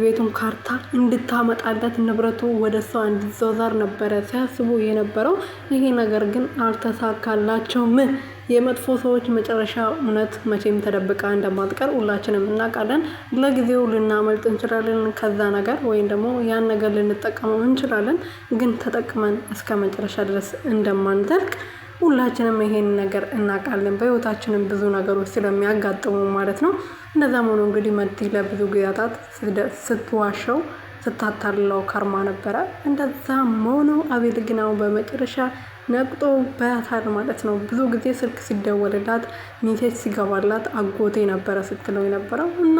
ቤቱን ካርታ እንድታመጣለት ንብረቱ ወደሷ እንዲዘዋወር ነበረ ሲያስቡ የነበረው። ይሄ ነገር ግን አልተሳካላቸውም። የመጥፎ ሰዎች መጨረሻ እውነት መቼም ተደብቃ እንደማትቀር ሁላችንም እናውቃለን። ለጊዜው ልናመልጥ እንችላለን ከዛ ነገር ወይም ደግሞ ያን ነገር ልንጠቀመው እንችላለን። ግን ተጠቅመን እስከ መጨረሻ ድረስ እንደማንዘልቅ ሁላችንም ይሄን ነገር እናውቃለን። በህይወታችንም ብዙ ነገሮች ስለሚያጋጥሙ ማለት ነው። እንደዛም ሆኖ እንግዲህ መቲ ለብዙ ጊዜያት ስትዋሸው ስታታልለው ከርማ ነበረ። እንደዛም ሆኖ አቤል ግን አሁን በመጨረሻ ነቅቶበታል ማለት ነው። ብዙ ጊዜ ስልክ ሲደወልላት ሜሴጅ ሲገባላት አጎቴ ነበረ ስትለው የነበረው እና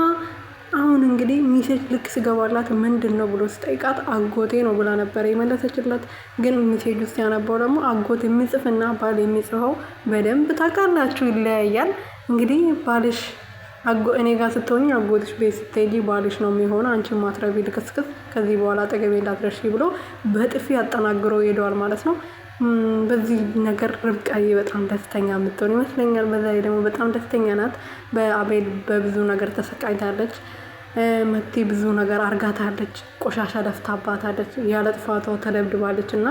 አሁን እንግዲህ ሜሴጅ ልክ ሲገባላት ምንድነው ብሎ ሲጠይቃት አጎቴ ነው ብላ ነበር የመለሰችለት። ግን ሜሴጅ ውስጥ ያነበው ደግሞ አጎት የሚጽፍና ባል የሚጽፈው በደንብ ታውቃላችሁ ይለያያል። እንግዲህ ባልሽ እኔ ጋር ስትሆኚ አጎትሽ ቤት ስትሄጂ ባልሽ ነው የሚሆነው፣ አንቺ ማትረቢ ልክስክስ ከዚህ በኋላ አጠገቤ እንዳትደርሺ ብሎ በጥፊ አጠናግሮ ሄደዋል ማለት ነው። በዚህ ነገር ርብቃዬ በጣም ደስተኛ የምትሆን ይመስለኛል። በዛ ላይ ደግሞ በጣም ደስተኛ ናት። በአቤል በብዙ ነገር ተሰቃይታለች። መቲ ብዙ ነገር አርጋታለች። ቆሻሻ ደፍታባታለች። ያለ ጥፋቷ ተደብድባለች እና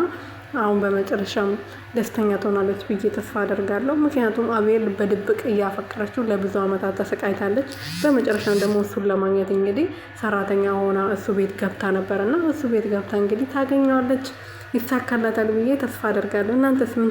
አሁን በመጨረሻም ደስተኛ ትሆናለች ብዬ ተስፋ አደርጋለሁ። ምክንያቱም አቤል በድብቅ እያፈቀረችው ለብዙ ዓመታት ተሰቃይታለች። በመጨረሻም ደግሞ እሱን ለማግኘት እንግዲህ ሰራተኛ ሆና እሱ ቤት ገብታ ነበርና እሱ ቤት ገብታ እንግዲህ ታገኘዋለች። ይሳካላታል ብዬ ተስፋ አደርጋለሁ። እናንተስ ምን